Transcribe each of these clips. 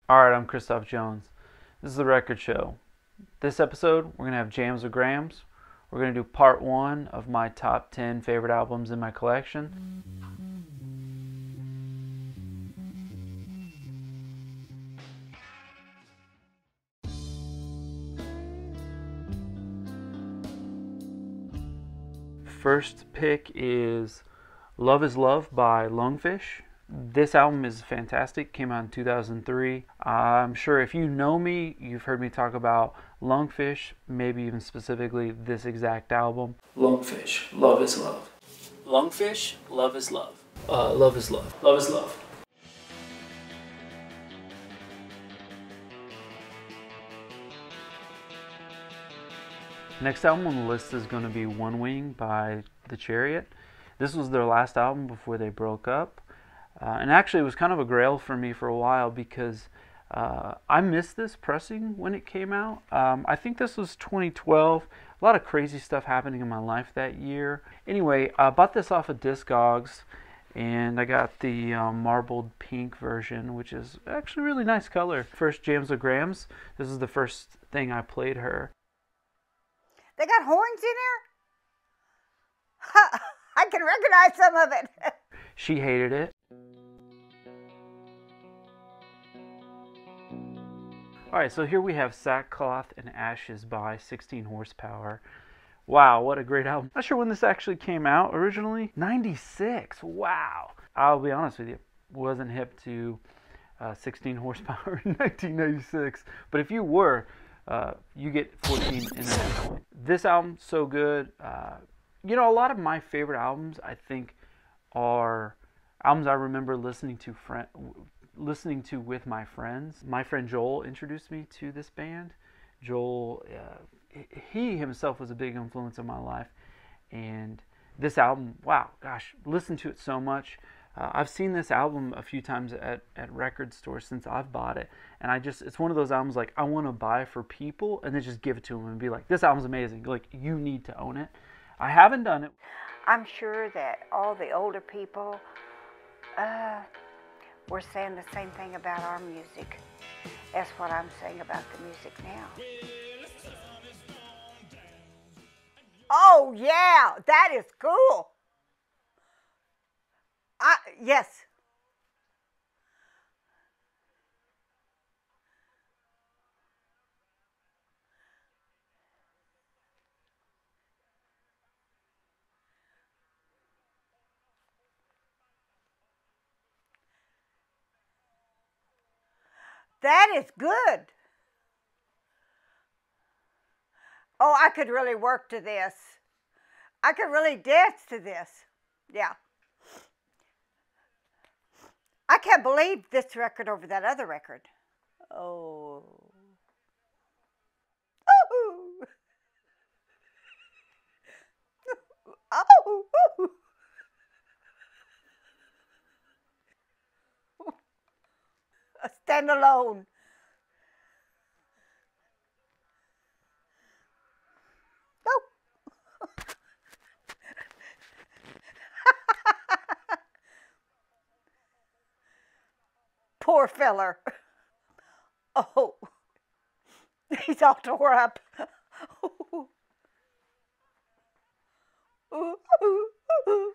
Alright, I'm Christoph Jones. This is the Record Show. This episode, we're going to have Jams with Grams. We're going to do part one of my top 10 favorite albums in my collection. First pick is Love is Love by Lungfish. This album is fantastic. Came out in 2003. I'm sure if you know me, you've heard me talk about Lungfish, maybe even specifically this exact album. Lungfish, Love is Love. Lungfish, Love is Love. Love is Love. Love is Love. Next album on the list is going to be One Wing by The Chariot. This was their last album before they broke up. And actually, it was kind of a grail for me for a while because I missed this pressing when it came out. I think this was 2012. A lot of crazy stuff happening in my life that year. Anyway, I bought this off of Discogs, and I got the marbled pink version, which is actually a really nice color. First, Jams with Grams. This is the first thing I played her. They got horns in there? I can recognize some of it. She hated it. Alright, so here we have Sackcloth and Ashes by 16 Horsepower. Wow, what a great album. Not sure when this actually came out originally. 96, wow. I'll be honest with you, wasn't hip to 16 Horsepower in 1996. But if you were, you get 14 in there. This album, so good. You know, a lot of my favorite albums, I think, are albums I remember listening to with my friends. My friend Joel introduced me to this band. Joel, he himself was a big influence in my life. And this album, wow, gosh, listened to it so much. I've seen this album a few times at record stores since I've bought it. And it's one of those albums like I want to buy for people and then just give it to them and be like, this album's amazing. Like, you need to own it. I haven't done it. I'm sure that all the older people were saying the same thing about our music as what I'm saying about the music now. Oh, yeah, that is cool. Yes. That is good. Oh, I could really work to this. I could really dance to this. Yeah. I can't believe this record over that other record. Oh. Oh. Oh. Stand alone. Oh. Poor feller. Oh. He's all tore up. Oh. Ooh, ooh, ooh.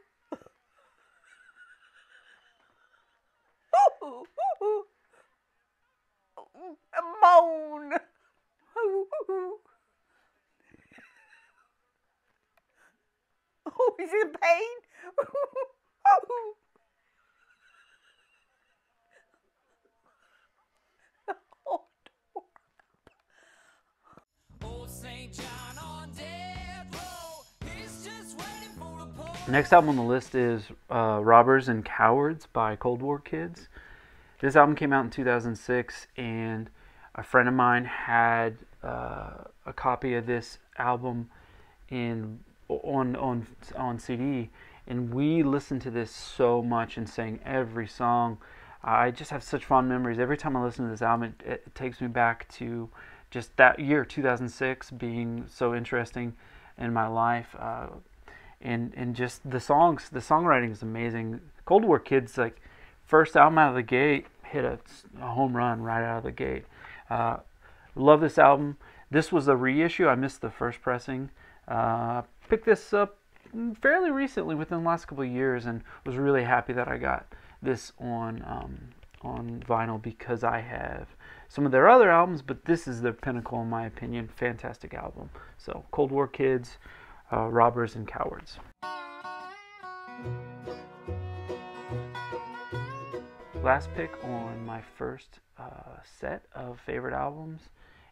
Ooh, ooh, ooh. Moan. Ooh, ooh. Oh, he's in pain. Oh. Next album on the list is Robbers and Cowards by Cold War Kids. This album came out in 2006, and a friend of mine had a copy of this album on CD, and we listened to this so much and sang every song. I just have such fond memories. Every time I listen to this album, it takes me back to just that year, 2006, being so interesting in my life. And just the songwriting is amazing. Cold War Kids, like, first album out of the gate, hit a home run right out of the gate. Love this album. This was a reissue. I missed the first pressing. Picked this up fairly recently, within the last couple of years, and was really happy that I got this on vinyl, because I have some of their other albums, but this is the pinnacle in my opinion. Fantastic album. So Cold War Kids, Robbers and Cowards. Last pick on my first set of favorite albums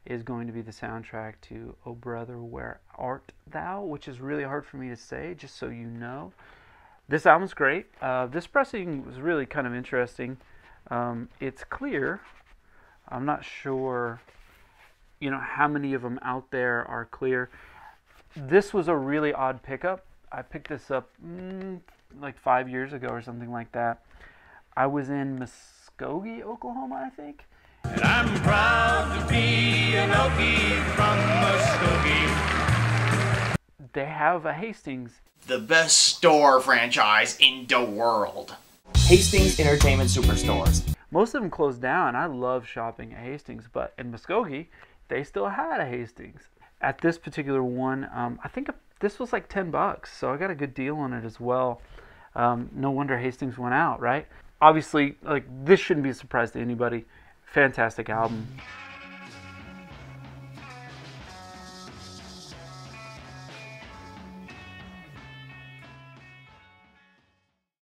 is going to be the soundtrack to Oh Brother, Where Art Thou, which is really hard for me to say, just so you know. This album's great. This pressing was really kind of interesting. It's clear. I'm not sure, how many of them out there are clear. This was a really odd pickup. I picked this up like 5 years ago or something like that. I was in Muskogee, Oklahoma, I think. And I'm proud to be an Okie from Muskogee. They have a Hastings. The best store franchise in the world. Hastings Entertainment Superstores. Most of them closed down. I love shopping at Hastings, but in Muskogee, they still had a Hastings. At this particular one, I think this was like $10, so I got a good deal on it as well. No wonder Hastings went out, right? Obviously, like, this shouldn't be a surprise to anybody. Fantastic album.